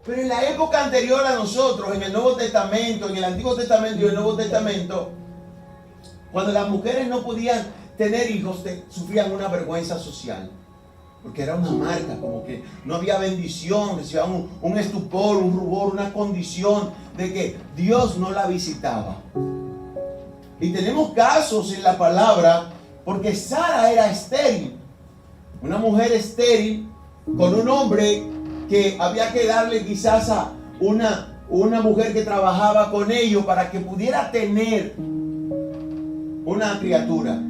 Pero en la época anterior a nosotros, en el Nuevo Testamento, en el Antiguo Testamento y el Nuevo Testamento, cuando las mujeres no podían tener hijos, sufrían una vergüenza social. Porque era una marca, como que no había bendición, recibían un estupor, un rubor, una condición de que Dios no la visitaba. Y tenemos casos en la palabra, porque Sara era estéril. Una mujer estéril con un hombre que había que darle quizás a una mujer que trabajaba con ellos para que pudiera tener una criatura.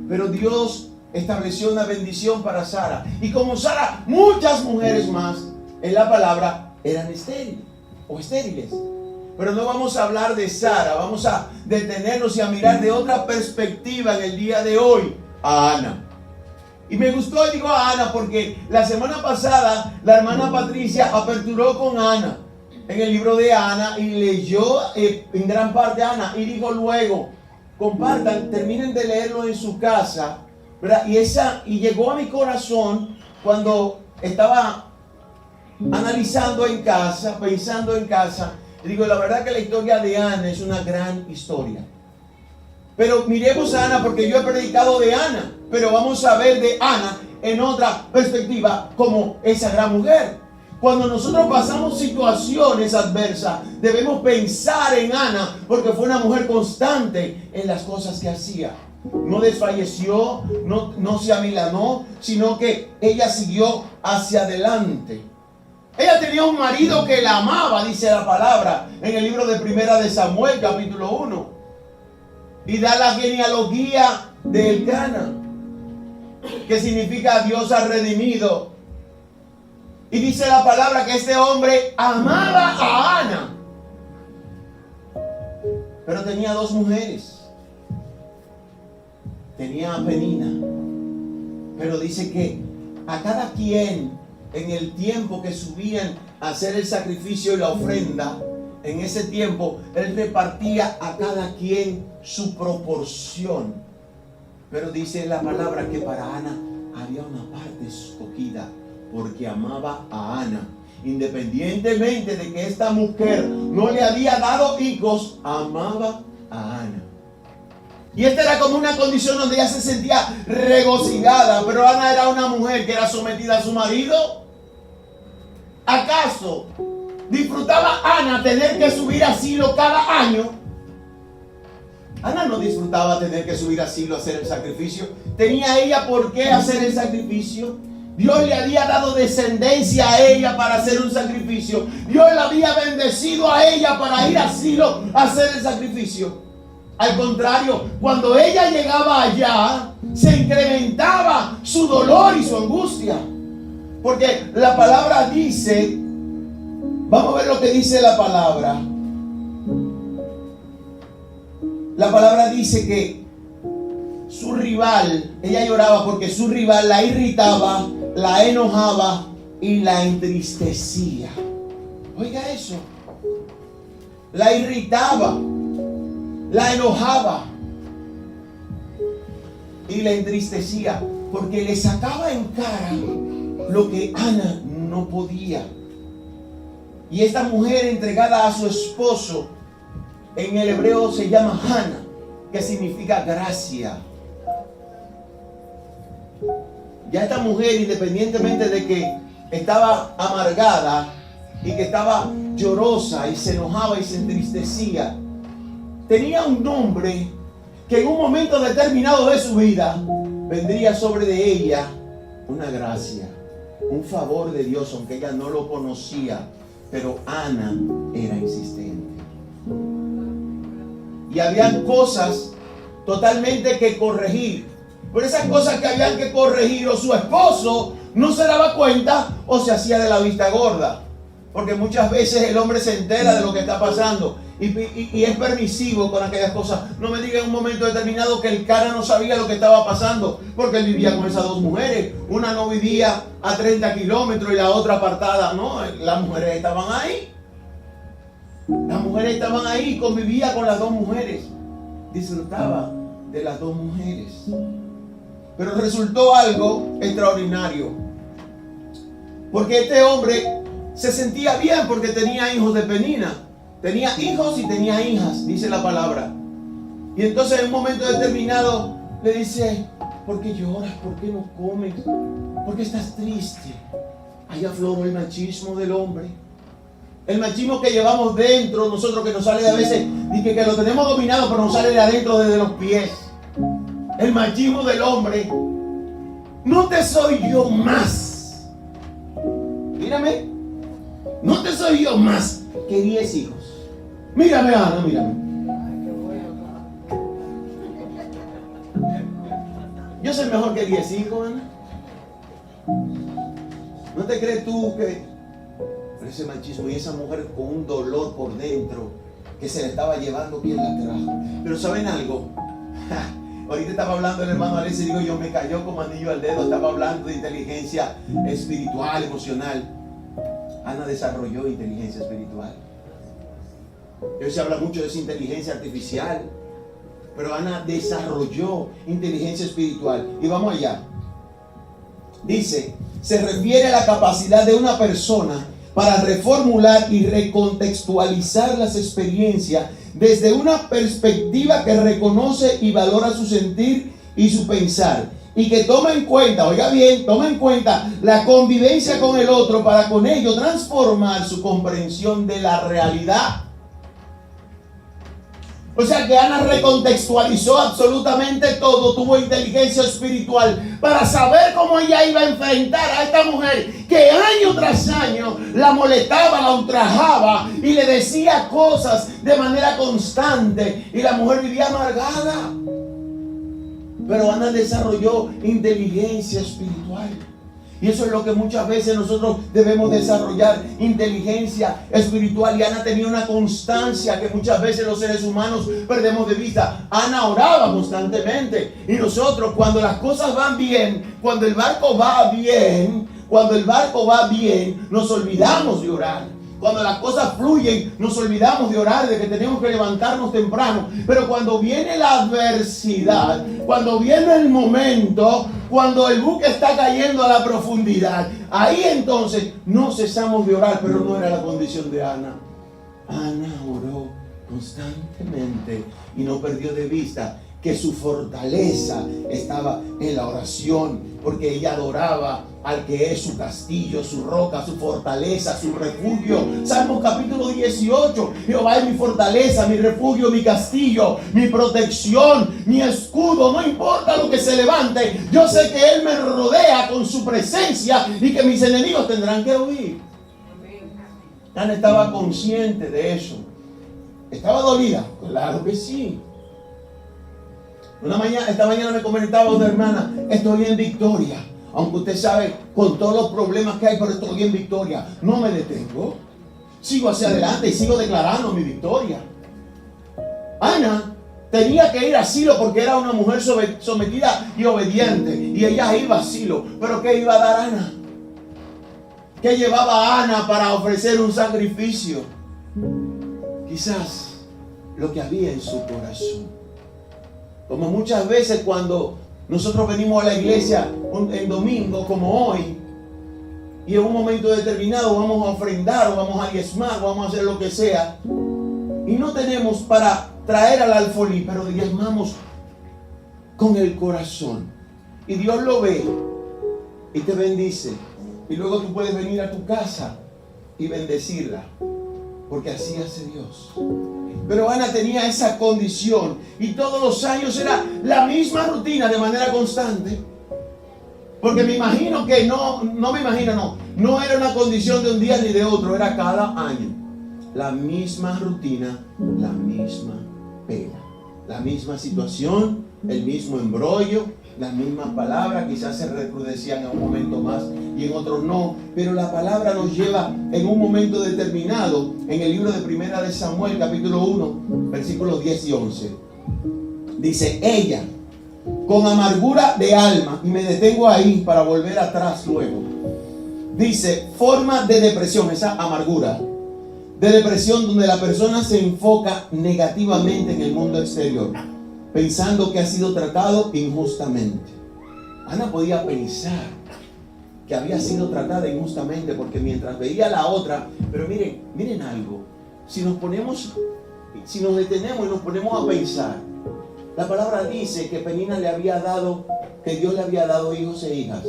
Pero Dios estableció una bendición para Sara. Y como Sara, muchas mujeres más en la palabra eran estériles o estériles. Pero no vamos a hablar de Sara, vamos a detenernos y a mirar de otra perspectiva en el día de hoy a Ana. Y me gustó, digo a Ana, porque la semana pasada la hermana Patricia aperturó con Ana en el libro de Ana y leyó en gran parte a Ana y dijo luego, compartan, terminen de leerlo en su casa, ¿verdad? Y llegó a mi corazón cuando estaba analizando en casa, pensando en casa. Y digo, la verdad que la historia de Ana es una gran historia. Pero miremos a Ana, porque yo he predicado de Ana, pero vamos a ver de Ana en otra perspectiva como esa gran mujer. Cuando nosotros pasamos situaciones adversas, debemos pensar en Ana, porque fue una mujer constante en las cosas que hacía. No desfalleció, no se amilanó, sino que ella siguió hacia adelante. Ella tenía un marido que la amaba, dice la palabra, en el libro de Primera de Samuel, capítulo 1. Y da la genealogía de Elcana, que significa Dios ha redimido. Y dice la palabra que este hombre amaba a Ana, pero tenía dos mujeres. Tenía a Penina, pero dice que a cada quien en el tiempo que subían a hacer el sacrificio y la ofrenda, en ese tiempo él repartía a cada quien su proporción. Pero dice la palabra que para Ana había una parte escogida, porque amaba a Ana. Independientemente de que esta mujer no le había dado hijos, amaba a Ana. Y esta era como una condición donde ella se sentía regocijada. Pero Ana era una mujer que era sometida a su marido. ¿Acaso disfrutaba Ana tener que subir a Silo cada año? Ana no disfrutaba tener que subir a Silo a hacer el sacrificio. ¿Tenía ella por qué hacer el sacrificio? Dios le había dado descendencia a ella para hacer un sacrificio. Dios la había bendecido a ella para ir a Silo a hacer el sacrificio. Al contrario, cuando ella llegaba allá, se incrementaba su dolor y su angustia. Porque la palabra dice, vamos a ver lo que dice la palabra. La palabra dice que su rival, ella lloraba porque su rival la irritaba, la enojaba y la entristecía. Oiga eso. La irritaba, la enojaba y la entristecía, porque le sacaba en cara lo que Ana no podía. Y esta mujer entregada a su esposo, en el hebreo se llama Hana, que significa gracia. Ya esta mujer, independientemente de que estaba amargada y que estaba llorosa y se enojaba y se entristecía, tenía un nombre que en un momento determinado de su vida vendría sobre de ella una gracia, un favor de Dios, aunque ella no lo conocía. Pero Ana era insistente. Y habían cosas totalmente que corregir. Pero esas cosas que habían que corregir, o su esposo no se daba cuenta o se hacía de la vista gorda. Porque muchas veces el hombre se entera de lo que está pasando y es permisivo con aquellas cosas. No me diga en un momento determinado que el cara no sabía lo que estaba pasando, porque él vivía con esas dos mujeres. Una no vivía a 30 kilómetros y la otra apartada. No, las mujeres estaban ahí. Las mujeres estaban ahí, convivía con las dos mujeres. Disfrutaba de las dos mujeres. Pero resultó algo extraordinario. Porque este hombre se sentía bien porque tenía hijos de Penina. Tenía hijos y tenía hijas, dice la palabra. Y entonces en un momento determinado le dice: ¿por qué lloras? ¿Por qué no comes? ¿Por qué estás triste? Ahí afloró el machismo del hombre. El machismo que llevamos dentro, nosotros, que nos sale de a veces, y que lo tenemos dominado, pero nos sale de adentro, desde los pies. El machismo del hombre. No te soy yo más. Mírame. No te soy yo más que 10 hijos. Mírame, Ana, mírame. Yo soy mejor que 10 hijos, Ana. ¿No te crees tú que ese machismo y esa mujer con un dolor por dentro que se le estaba llevando, quién la trajo? Pero ¿saben algo? Ahorita estaba hablando el hermano Alex y digo yo, me cayó como anillo al dedo. Estaba hablando de inteligencia espiritual, emocional. Ana desarrolló inteligencia espiritual. Hoy se habla mucho de esa inteligencia artificial, pero Ana desarrolló inteligencia espiritual. Y vamos allá. Dice, se refiere a la capacidad de una persona para reformular y recontextualizar las experiencias desde una perspectiva que reconoce y valora su sentir y su pensar, y que toma en cuenta, oiga bien, toma en cuenta la convivencia con el otro para con ello transformar su comprensión de la realidad. O sea que Ana recontextualizó absolutamente todo, tuvo inteligencia espiritual para saber cómo ella iba a enfrentar a esta mujer que año tras año la molestaba, la ultrajaba y le decía cosas de manera constante, y la mujer vivía amargada. Pero Ana desarrolló inteligencia espiritual. Y eso es lo que muchas veces nosotros debemos desarrollar, inteligencia espiritual. Y Ana tenía una constancia que muchas veces los seres humanos perdemos de vista. Ana oraba constantemente. Y nosotros, cuando las cosas van bien, cuando el barco va bien, nos olvidamos de orar. Cuando las cosas fluyen, nos olvidamos de orar, de que tenemos que levantarnos temprano. Pero cuando viene la adversidad, cuando viene el momento, cuando el buque está cayendo a la profundidad, ahí entonces no cesamos de orar. Pero no era la condición de Ana. Ana oró constantemente y no perdió de vista que su fortaleza estaba en la oración, porque ella adoraba al que es su castillo, su roca, su fortaleza, su refugio. Salmos capítulo 18. Jehová es mi fortaleza, mi refugio, mi castillo, mi protección, mi escudo. No importa lo que se levante, yo sé que Él me rodea con su presencia y que mis enemigos tendrán que huir. Ana estaba consciente de eso. ¿Estaba dolida? Claro que sí. Esta mañana me comentaba una hermana: estoy en victoria. Aunque usted sabe, con todos los problemas que hay, pero estoy en victoria. No me detengo. Sigo hacia adelante y sigo declarando mi victoria. Ana tenía que ir a Silo porque era una mujer sometida y obediente. Y ella iba a Silo. ¿Pero qué iba a dar Ana? ¿Qué llevaba Ana para ofrecer un sacrificio? Quizás lo que había en su corazón. Como muchas veces cuando nosotros venimos a la iglesia en domingo como hoy, y en un momento determinado vamos a ofrendar o vamos a diezmar o vamos a hacer lo que sea, y no tenemos para traer al alfolí, pero diezmamos con el corazón, y Dios lo ve y te bendice, y luego tú puedes venir a tu casa y bendecirla, porque así hace Dios. Pero Ana tenía esa condición y todos los años era la misma rutina de manera constante. Porque me imagino que no era una condición de un día ni de otro, era cada año. La misma rutina, la misma pena, la misma situación, el mismo embrollo, las mismas palabras. Quizás se recrudecían en un momento más y en otros no, pero la palabra nos lleva en un momento determinado en el libro de Primera de Samuel, capítulo 1, versículos 10 y 11. Dice: ella, con amargura de alma, y me detengo ahí para volver atrás luego. Dice, forma de depresión, esa amargura, de depresión donde la persona se enfoca negativamente en el mundo exterior, pensando que ha sido tratado injustamente. Ana podía pensar que había sido tratada injustamente, porque mientras veía a la otra, pero miren algo, si nos detenemos y nos ponemos a pensar, la palabra dice que Penina que Dios le había dado hijos e hijas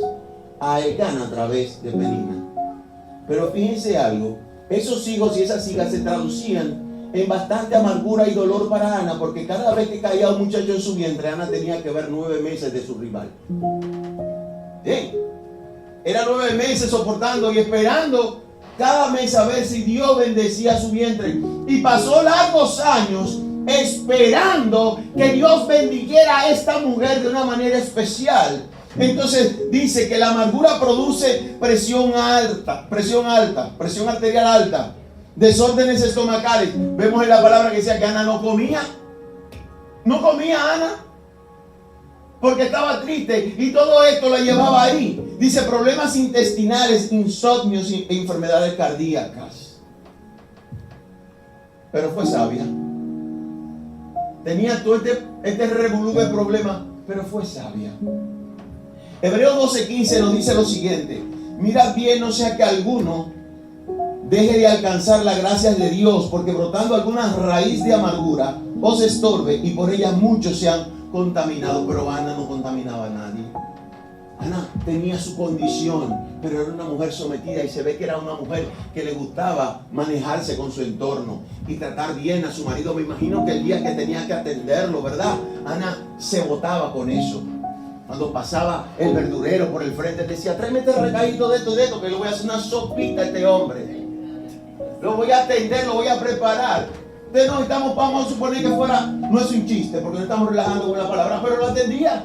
a Elcana a través de Penina. Pero fíjense algo, esos hijos y esas hijas se traducían en bastante amargura y dolor para Ana, porque cada vez que caía un muchacho en su vientre, Ana tenía que ver 9 meses de su rival. Era 9 meses soportando y esperando cada mes a ver si Dios bendecía su vientre. Y pasó largos años esperando que Dios bendijera a esta mujer de una manera especial. Entonces dice que la amargura produce presión arterial alta, desórdenes estomacales. Vemos en la palabra que decía que Ana no comía Ana, porque estaba triste, y todo esto la llevaba ahí. Dice problemas intestinales, insomnios e enfermedades cardíacas. Pero fue sabia. Tenía todo este revolú de problemas, pero fue sabia. Hebreos 12:15 nos dice lo siguiente: mirad bien, no sea que alguno deje de alcanzar las gracias de Dios, porque brotando alguna raíz de amargura os estorbe, y por ella muchos se han contaminado. Pero Ana no contaminaba a nadie. Ana tenía su condición, pero era una mujer sometida, y se ve que era una mujer que le gustaba manejarse con su entorno y tratar bien a su marido. Me imagino que el día que tenía que atenderlo, ¿verdad? Ana se botaba con eso. Cuando pasaba el verdurero por el frente, decía: tráeme este recadito de esto, que le voy a hacer una sopita a este hombre. Lo voy a atender, lo voy a preparar. Entonces vamos a suponer que fuera, no es un chiste, porque no estamos relajando con la palabra, pero lo atendía.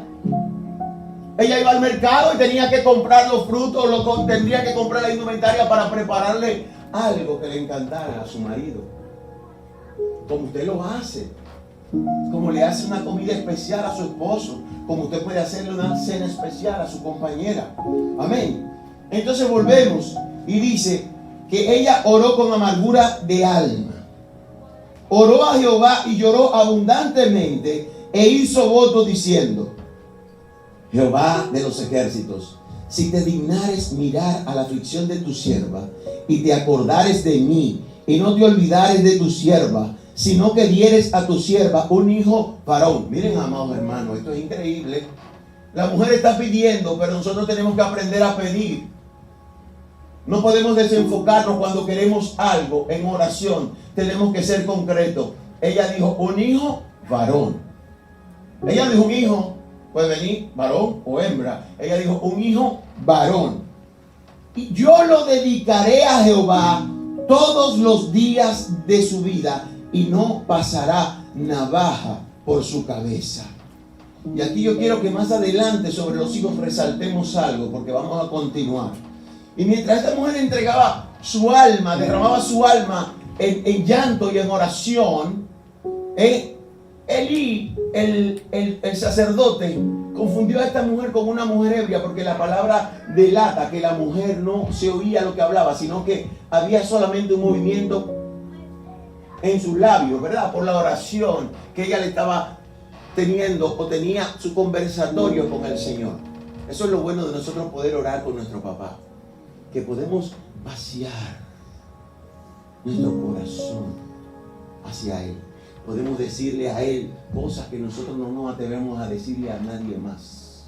Ella iba al mercado y tenía que comprar los frutos, tendría que comprar la indumentaria para prepararle algo que le encantara a su marido. Como usted lo hace. Como le hace una comida especial a su esposo, como usted puede hacerle una cena especial a su compañera. Amén. Entonces volvemos y dice que ella oró con amargura de alma. Oró a Jehová y lloró abundantemente, e hizo voto diciendo: Jehová de los ejércitos, si te dignares mirar a la aflicción de tu sierva, y te acordares de mí, y no te olvidares de tu sierva, sino que dieres a tu sierva un hijo varón. Miren, amados hermanos, esto es increíble. La mujer está pidiendo, pero nosotros tenemos que aprender a pedir. No podemos desenfocarnos cuando queremos algo en oración. Tenemos que ser concretos. Ella dijo un hijo varón. Ella dijo un hijo, puede venir varón o hembra. Ella dijo un hijo varón. Y yo lo dedicaré a Jehová todos los días de su vida, y no pasará navaja por su cabeza. Y aquí yo quiero que más adelante sobre los hijos resaltemos algo, porque vamos a continuar. Y mientras esta mujer entregaba su alma, derramaba su alma en llanto y en oración, Elí, el sacerdote, confundió a esta mujer con una mujer ebria, porque la palabra delata que la mujer no se oía lo que hablaba, sino que había solamente un movimiento en sus labios, ¿verdad? Por la oración que ella le estaba teniendo, o tenía su conversatorio con el Señor. Eso es lo bueno de nosotros poder orar con nuestro papá, que podemos vaciar nuestro corazón hacia Él. Podemos decirle a Él cosas que nosotros no nos atrevemos a decirle a nadie más.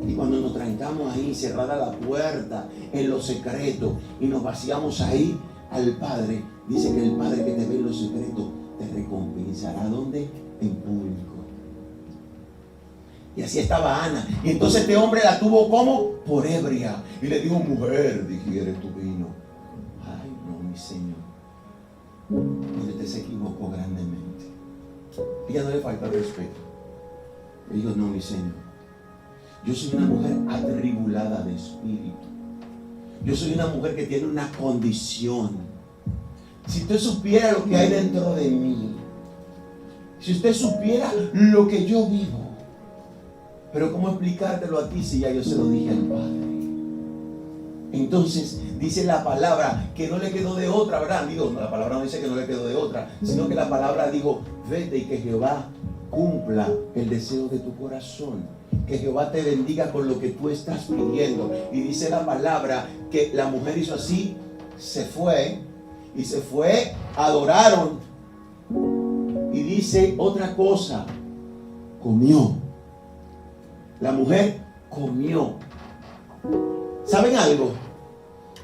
Y cuando nos trancamos ahí, cerrada la puerta, en lo secreto, y nos vaciamos ahí al Padre, dice que el Padre que te ve en lo secreto te recompensará. ¿Dónde? En público. Y así estaba Ana. Y entonces este hombre la tuvo como por ebria, y le dijo: mujer, digiere tu vino. Ay, no, mi Señor. Y usted se equivocó grandemente. Ella no le falta respeto. Le dijo: no, mi Señor, yo soy una mujer atribulada de espíritu. Yo soy una mujer que tiene una condición. Si usted supiera lo que hay dentro de mí, si usted supiera lo que yo vivo. Pero ¿cómo explicártelo a ti si ya yo se lo dije al Padre? Entonces dice la palabra que no le quedó de otra, ¿verdad? Digo, la palabra no dice que no le quedó de otra, sino que la palabra dijo: vete y que Jehová cumpla el deseo de tu corazón. Que Jehová te bendiga con lo que tú estás pidiendo. Y dice la palabra que la mujer hizo así, se fue, adoraron. Y dice otra cosa, comió. La mujer comió. ¿Saben algo?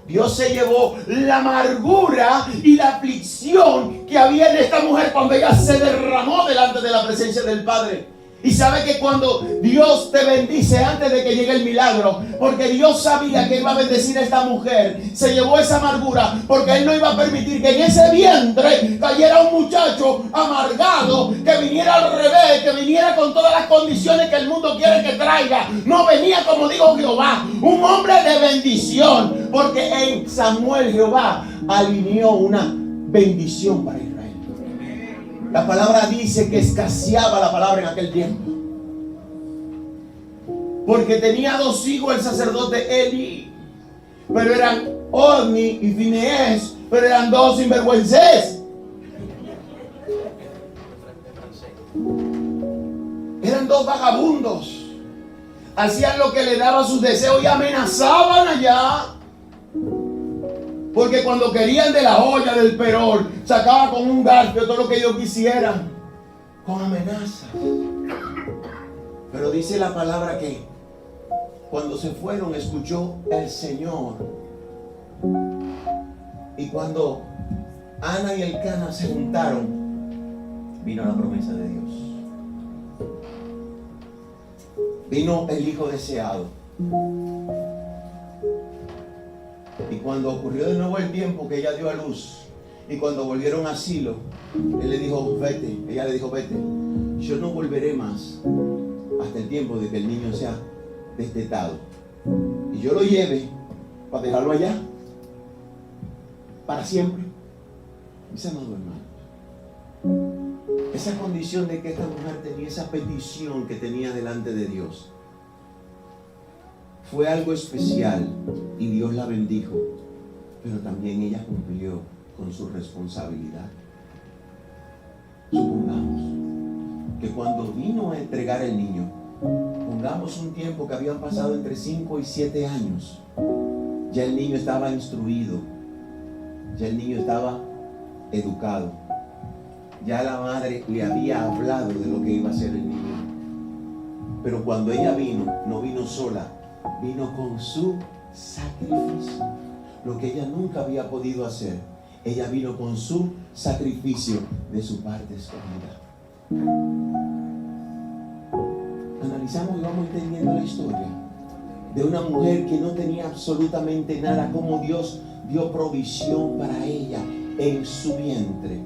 Dios se llevó la amargura y la aflicción que había en esta mujer cuando ella se derramó delante de la presencia del Padre. Y sabe que cuando Dios te bendice antes de que llegue el milagro, porque Dios sabía que iba a bendecir a esta mujer, se llevó esa amargura porque Él no iba a permitir que en ese vientre cayera un muchacho amargado, que viniera al revés, que viniera con todas las condiciones que el mundo quiere que traiga. No venía como dijo Jehová, un hombre de bendición, porque en Samuel Jehová alineó una bendición para Israel. La palabra dice que escaseaba la palabra en aquel tiempo. Porque tenía 2 hijos el sacerdote Eli. Pero eran Ofni y Finees. Pero eran 2 sinvergüences. Eran 2 vagabundos. Hacían lo que le daba sus deseos y amenazaban allá. Porque cuando querían de la olla del perol, sacaba con un garfio todo lo que ellos quisieran, con amenazas. Pero dice la palabra que cuando se fueron, escuchó el Señor. Y cuando Ana y Elcana se juntaron, vino la promesa de Dios. Vino el hijo deseado. Y cuando ocurrió de nuevo el tiempo que ella dio a luz, y cuando volvieron a Silo, él le dijo, vete. Ella le dijo, vete. Yo no volveré más hasta el tiempo de que el niño sea destetado. Y yo lo lleve para dejarlo allá para siempre. Mis amados hermanos, esa condición de que esta mujer tenía, esa petición que tenía delante de Dios, fue algo especial y Dios la bendijo, pero también ella cumplió con su responsabilidad. Supongamos que cuando vino a entregar el niño, pongamos un tiempo que habían pasado entre 5 y 7 años, ya el niño estaba instruido, ya el niño estaba educado, ya la madre le había hablado de lo que iba a hacer el niño. Pero cuando ella vino, no vino sola, vino con su sacrificio, lo que ella nunca había podido hacer. Ella vino con su sacrificio de su parte escondida. Analizamos y vamos entendiendo la historia de una mujer que no tenía absolutamente nada, como Dios dio provisión para ella en su vientre.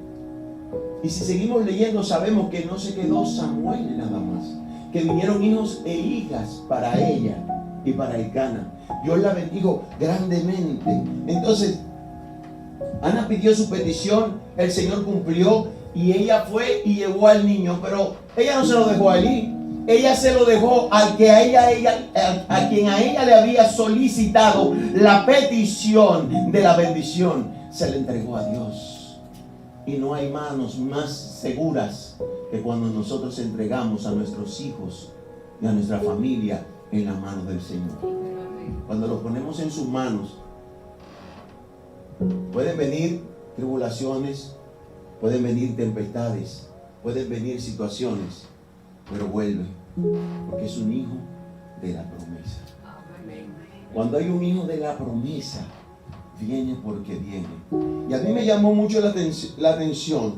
Y si seguimos leyendo, sabemos que no se quedó Samuel nada más, que vinieron hijos e hijas para ella y para Elcana. Dios la bendijo grandemente. Entonces Ana pidió su petición, el Señor cumplió y ella fue y llevó al niño, pero ella no se lo dejó a Elí, ella se lo dejó al que a quien a ella le había solicitado la petición de la bendición, se le entregó a Dios. Y no hay manos más seguras que cuando nosotros entregamos a nuestros hijos y a nuestra familia en las manos del Señor. Cuando los ponemos en sus manos, pueden venir tribulaciones, pueden venir tempestades, pueden venir situaciones, pero vuelve, porque es un hijo de la promesa. Cuando hay un hijo de la promesa, viene porque viene. Y a mí me llamó mucho la atención,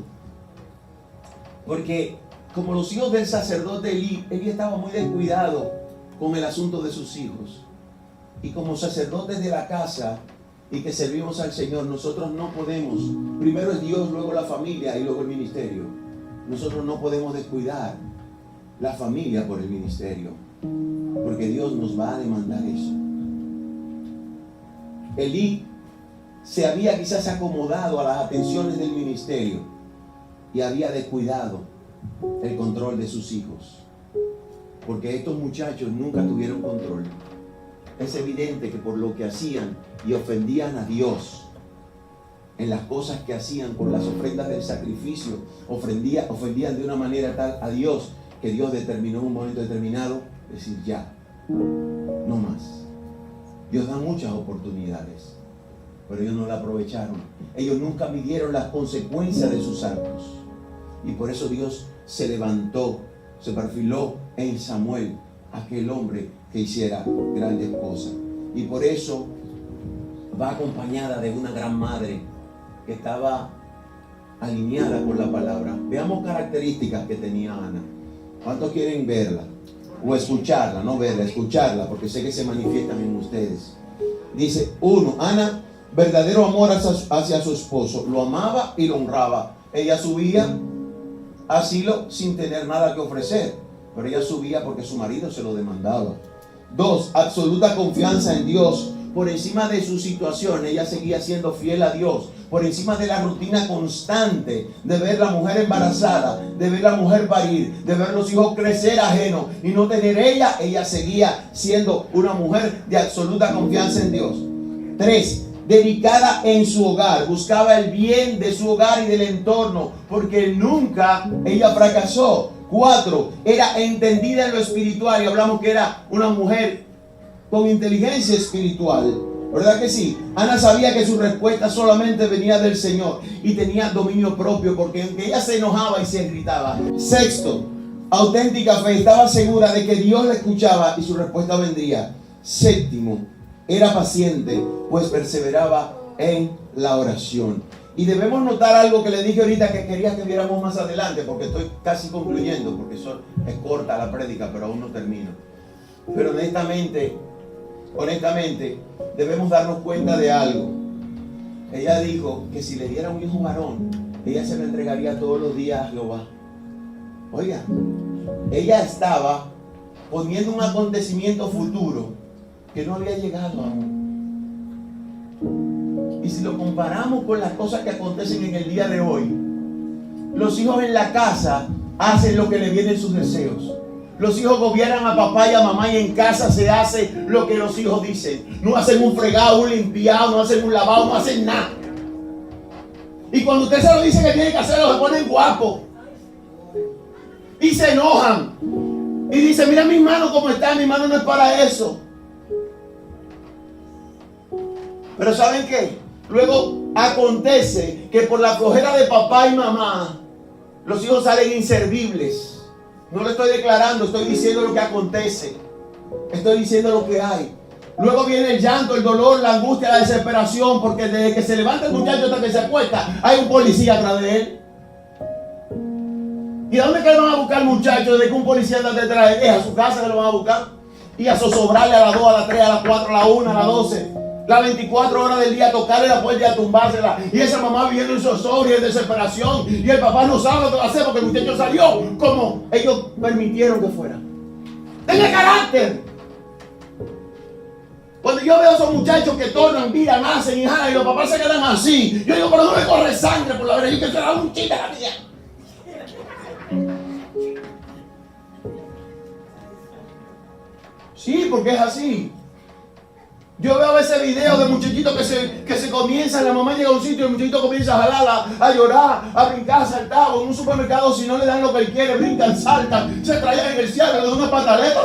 porque como los hijos del sacerdote Elí estaba muy descuidado con el asunto de sus hijos. Y como sacerdotes de la casa y que servimos al Señor, nosotros no podemos, primero es Dios, luego la familia y luego el ministerio. Nosotros no podemos descuidar la familia por el ministerio, porque Dios nos va a demandar eso. Elí se había quizás acomodado a las atenciones del ministerio y había descuidado el control de sus hijos, porque estos muchachos nunca tuvieron control. Es evidente que por lo que hacían y ofendían a Dios en las cosas que hacían con las ofrendas del sacrificio, ofendían de una manera tal a Dios que Dios determinó en un momento determinado decir ya, no más. Dios da muchas oportunidades, pero ellos no la aprovecharon. Ellos nunca midieron las consecuencias de sus actos. Y por eso Dios se levantó, se perfiló en Samuel, aquel hombre que hiciera grandes cosas. Y por eso va acompañada de una gran madre que estaba alineada con la palabra. Veamos características que tenía Ana. ¿Cuántos quieren verla? O escucharla, no verla, escucharla, porque sé que se manifiestan en ustedes. Dice, 1, Ana, verdadero amor hacia su esposo. Lo amaba y lo honraba. Ella subía a Silo sin tener nada que ofrecer, pero ella subía porque su marido se lo demandaba. 2, absoluta confianza en Dios. Por encima de su situación, ella seguía siendo fiel a Dios. Por encima de la rutina constante de ver la mujer embarazada, de ver la mujer parir, de ver los hijos crecer ajenos y no tener ella seguía siendo una mujer de absoluta confianza en Dios. 3, dedicada en su hogar, buscaba el bien de su hogar y del entorno, porque nunca ella fracasó. 4, era entendida en lo espiritual, y hablamos que era una mujer con inteligencia espiritual, ¿verdad que sí? Ana sabía que su respuesta solamente venía del Señor y tenía dominio propio, porque aunque ella se enojaba y se irritaba. 6, auténtica fe, estaba segura de que Dios la escuchaba y su respuesta vendría. 7, era paciente, pues perseveraba en la oración. Y debemos notar algo que le dije ahorita que quería que viéramos más adelante, porque estoy casi concluyendo, porque eso es corta la prédica, pero aún no termino. Pero honestamente, debemos darnos cuenta de algo. Ella dijo que si le diera un hijo varón, ella se lo entregaría todos los días a Jehová. Oiga, ella estaba poniendo un acontecimiento futuro que no había llegado aún. Y si lo comparamos con las cosas que acontecen en el día de hoy, los hijos en la casa hacen lo que le vienen sus deseos. Los hijos gobiernan a papá y a mamá, y en casa se hace lo que los hijos dicen. No hacen un fregado, un limpiado, no hacen un lavado, no hacen nada. Y cuando usted se lo dice que tiene que hacerlo, se ponen guapos. Y se enojan. Y dicen, mira mi mano cómo está, mi mano no es para eso. Pero ¿saben qué? Luego acontece que por la flojera de papá y mamá, los hijos salen inservibles. No lo estoy declarando, estoy diciendo lo que acontece. Estoy diciendo lo que hay. Luego viene el llanto, el dolor, la angustia, la desesperación, porque desde que se levanta el muchacho hasta que se acuesta, hay un policía atrás de él. ¿Y a dónde que lo van a buscar el muchacho desde que un policía anda detrás de él? Es a su casa que lo van a buscar. Y a zozobrarle a las 2, a las 3, a las 4, a las 1, a las 12. Las 24 horas del día, tocarle la puerta y a tumbársela. Y esa mamá viviendo en zozobra y en desesperación. Y el papá no sabe lo que va a hacer porque el muchacho salió como ellos permitieron que fuera. Tenga carácter. Cuando yo veo a esos muchachos que tornan, viran, nacen y jalan y los papás se quedan así, yo digo, pero no me corre sangre por la verdad. Yo quiero que se haga un chiste a la mía. Sí, porque es así. Yo veo a veces videos de muchachitos que se comienzan, la mamá llega a un sitio y el muchachito comienza a jalar, a llorar, a brincar, saltar. En un supermercado, si no le dan lo que él quiere, brincan, saltan, se traían en el cielo, le dan una pataleta.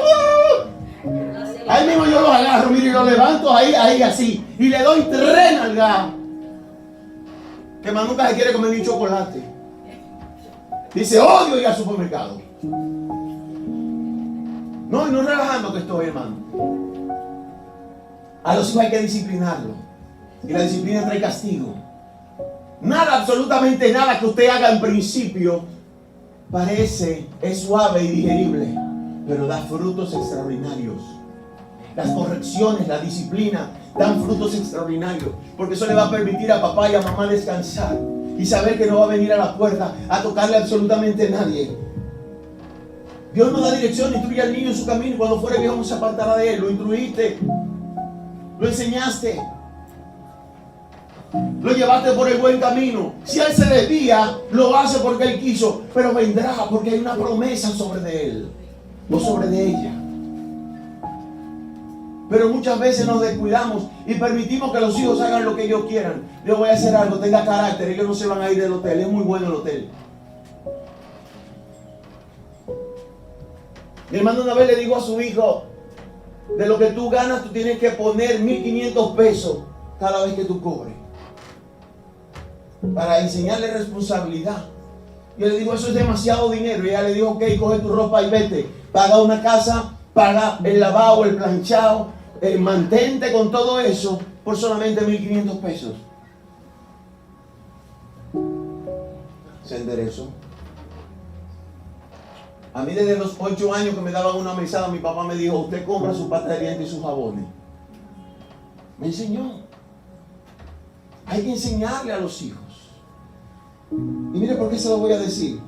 Ahí mismo yo los agarro, mire, y los levanto ahí así. Y le doy 3 nalgadas. Que más nunca se quiere comer ni chocolate. Dice, odio ir al supermercado. No, y no relajando que estoy, hermano. A los hijos hay que disciplinarlos. Y la disciplina trae castigo. Nada, absolutamente nada que usted haga en principio es suave y digerible, pero da frutos extraordinarios. Las correcciones, la disciplina dan frutos extraordinarios, porque eso le va a permitir a papá y a mamá descansar y saber que no va a venir a la puerta a tocarle absolutamente a nadie. Dios nos da dirección, instruye al niño en su camino y cuando fuere viejo no se apartará de él. Lo instruiste, lo enseñaste, lo llevaste por el buen camino. Si él se desvía, lo hace porque él quiso, pero vendrá porque hay una promesa sobre de él o sobre de ella. Pero muchas veces nos descuidamos y permitimos que los hijos hagan lo que ellos quieran. Yo voy a hacer algo, tenga carácter, ellos no se van a ir del hotel, es muy bueno el hotel. Mi hermano una vez le dijo a su hijo, de lo que tú ganas, tú tienes que poner 1,500 pesos cada vez que tú cobres, para enseñarle responsabilidad. Yo le digo, eso es demasiado dinero. Y ella le dijo, ok, coge tu ropa y vete. Paga una casa, paga el lavado, el planchado, mantente con todo eso por solamente 1,500 pesos. Se enderezó. A mí desde los 8 años que me daban una mesada, mi papá me dijo, usted compra su pasta de dientes y sus jabones. Me enseñó. Hay que enseñarle a los hijos. Y mire por qué se lo voy a decir.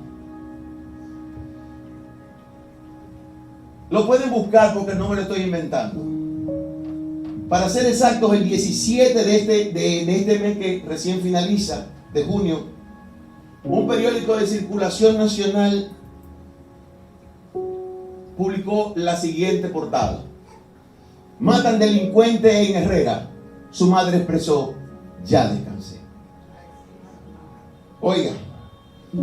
Lo pueden buscar porque no me lo estoy inventando. Para ser exactos, el 17 de este mes que recién finaliza, de junio, un periódico de circulación nacional publicó la siguiente portada: matan delincuente en Herrera. Su madre expresó, ya descansé. Oiga,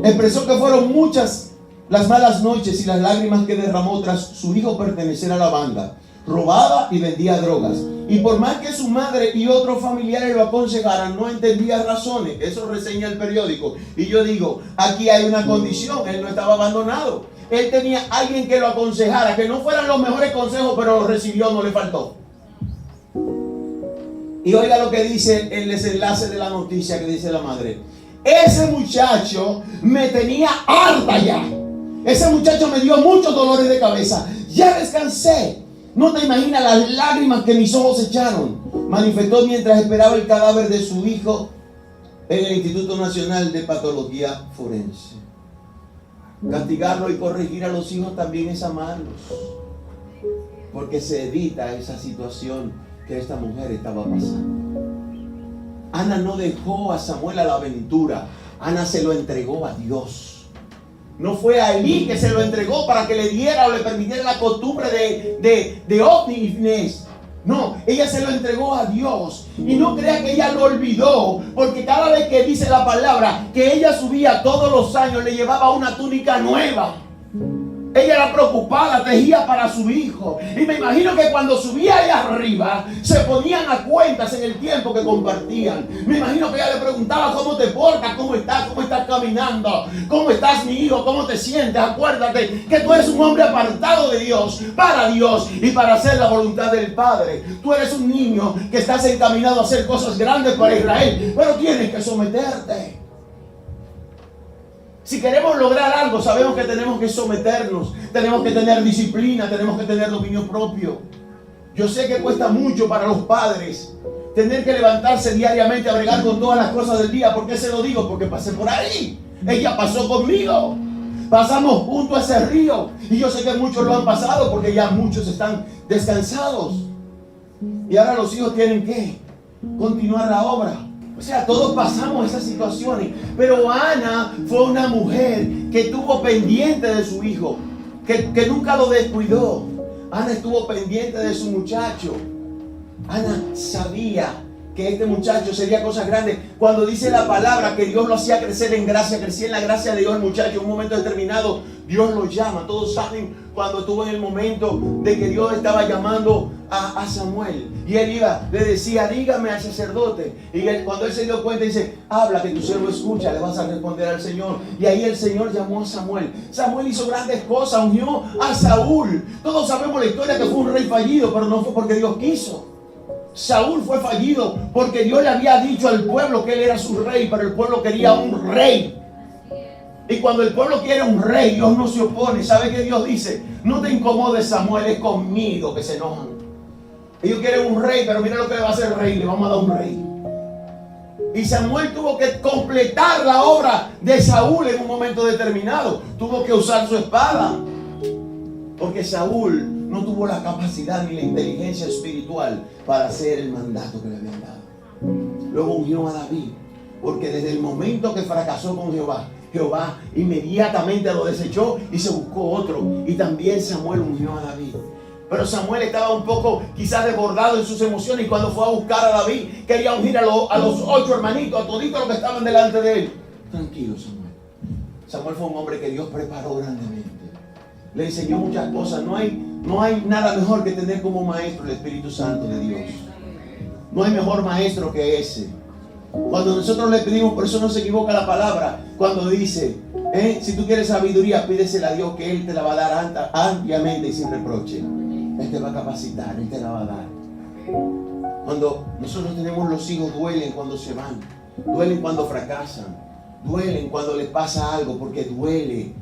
expresó que fueron muchas las malas noches y las lágrimas que derramó tras su hijo pertenecer a la banda. Robaba y vendía drogas. Y por más que su madre y otros familiares lo aconsejaran, no entendía razones. Eso reseña el periódico. Y yo digo, aquí hay una condición. Él no estaba abandonado. Él tenía alguien que lo aconsejara, que no fueran los mejores consejos, pero lo recibió, no le faltó. Y oiga lo que dice el desenlace de la noticia que dice la madre. Ese muchacho me tenía harta ya. Ese muchacho me dio muchos dolores de cabeza. Ya descansé. No te imaginas las lágrimas que mis ojos echaron. Manifestó mientras esperaba el cadáver de su hijo en el Instituto Nacional de Patología Forense. Castigarlo y corregir a los hijos también es amarlos, porque se evita esa situación que esta mujer estaba pasando. Ana no dejó a Samuel a la aventura. Ana se lo entregó a Dios. No fue a Elí que se lo entregó para que le diera o le permitiera la costumbre de Ofni y Finés. No, ella se lo entregó a Dios. Y no crea que ella lo olvidó, porque cada vez que dice la palabra que ella subía todos los años, le llevaba una túnica nueva. Ella era preocupada, tejía para su hijo. Y me imagino que cuando subía allá arriba, se ponían a cuentas en el tiempo que compartían. Me imagino que ella le preguntaba, ¿cómo te portas? ¿Cómo estás caminando? ¿Cómo estás, mi hijo? ¿Cómo te sientes? Acuérdate que tú eres un hombre apartado de Dios, para Dios y para hacer la voluntad del Padre. Tú eres un niño que estás encaminado a hacer cosas grandes para Israel, pero tienes que someterte. Si queremos lograr algo, sabemos que tenemos que someternos, tenemos que tener disciplina, tenemos que tener dominio propio. Yo sé que cuesta mucho para los padres tener que levantarse diariamente a bregar con todas las cosas del día. ¿Por qué se lo digo? Porque pasé por ahí. Ella pasó conmigo. Pasamos junto a ese río. Y yo sé que muchos lo han pasado porque ya muchos están descansados. Y ahora los hijos tienen que continuar la obra. O sea, todos pasamos esas situaciones. Pero Ana fue una mujer que estuvo pendiente de su hijo, que nunca lo descuidó. Ana estuvo pendiente de su muchacho. Ana sabía que este muchacho sería cosas grandes. Cuando dice la palabra que Dios lo hacía crecer en gracia, crecía en la gracia de Dios el muchacho. En un momento determinado Dios lo llama. Todos saben cuando estuvo en el momento de que Dios estaba llamando a Samuel. Y él le decía, dígame al sacerdote. Y cuando él se dio cuenta, dice, habla que tu siervo escucha, le vas a responder al Señor. Y ahí el Señor llamó a Samuel. Samuel hizo grandes cosas, unió a Saúl. Todos sabemos la historia que fue un rey fallido, pero no fue porque Dios quiso. Saúl fue fallido porque Dios le había dicho al pueblo que él era su rey, pero el pueblo quería un rey. Y cuando el pueblo quiere un rey, Dios no se opone. ¿Sabe qué Dios dice? No te incomodes, Samuel, es conmigo que se enojan. Ellos quieren un rey, pero mira lo que le va a hacer el rey, le vamos a dar un rey. Y Samuel tuvo que completar la obra de Saúl en un momento determinado. Tuvo que usar su espada, porque Saúl no tuvo la capacidad ni la inteligencia espiritual para hacer el mandato que le habían dado. Luego ungió a David, porque desde el momento que fracasó con Jehová inmediatamente lo desechó y se buscó otro. Y también Samuel ungió a David. Pero Samuel estaba un poco quizás desbordado en sus emociones, y cuando fue a buscar a David quería ungir a los 8 hermanitos, a toditos los que estaban delante de él. Tranquilo, Samuel. Samuel fue un hombre que Dios preparó grandemente. le enseñó muchas cosas. No hay nada mejor que tener como maestro el Espíritu Santo de Dios. No hay mejor maestro que ese. Cuando nosotros le pedimos, por eso no se equivoca la palabra, cuando dice, si tú quieres sabiduría, pídesela a Dios, que Él te la va a dar ampliamente y sin reproche. Él te va a capacitar, Él te la va a dar. Cuando nosotros tenemos los hijos, duelen cuando se van, duelen cuando fracasan, duelen cuando les pasa algo, porque duele.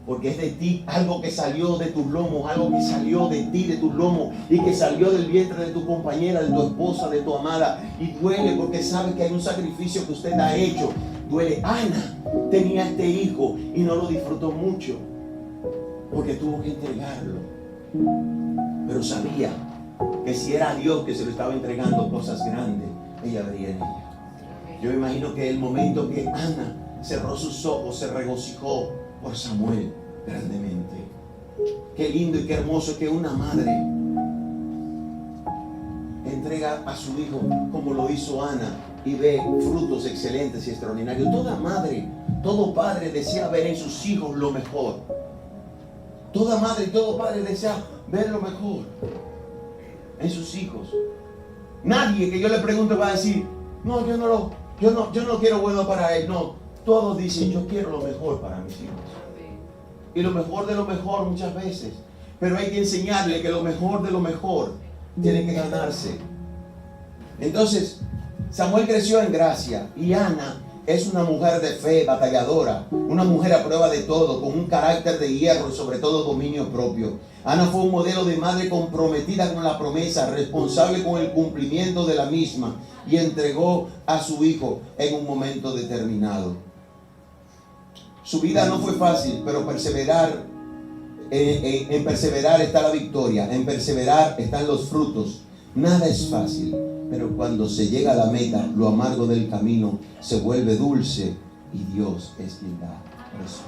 Porque es de ti, algo que salió de tus lomos, algo que salió de ti, de tus lomos, y que salió del vientre de tu compañera, de tu esposa, de tu amada. Y duele porque sabes que hay un sacrificio que usted ha hecho. Duele. Ana tenía este hijo y no lo disfrutó mucho, porque tuvo que entregarlo. Pero sabía que si era Dios que se lo estaba entregando cosas grandes, ella vería en ella. Yo me imagino que el momento que Ana cerró sus ojos, se regocijó por Samuel grandemente. Qué lindo y qué hermoso que una madre entrega a su hijo como lo hizo Ana y ve frutos excelentes y extraordinarios. Toda madre, todo padre desea ver en sus hijos lo mejor. Toda madre y todo padre desea ver lo mejor en sus hijos. Nadie que yo le pregunte va a decir, no, yo no quiero bueno para él. No, todos dicen, yo quiero lo mejor para mis hijos. Y lo mejor de lo mejor muchas veces. Pero hay que enseñarle que lo mejor de lo mejor tiene que ganarse. Entonces, Samuel creció en gracia. Y Ana es una mujer de fe, batalladora. Una mujer a prueba de todo, con un carácter de hierro y sobre todo dominio propio. Ana fue un modelo de madre comprometida con la promesa, responsable con el cumplimiento de la misma. Y entregó a su hijo en un momento determinado. Su vida no fue fácil, pero en perseverar está la victoria, en perseverar están los frutos. Nada es fácil, pero cuando se llega a la meta, lo amargo del camino se vuelve dulce y Dios es quien da eso.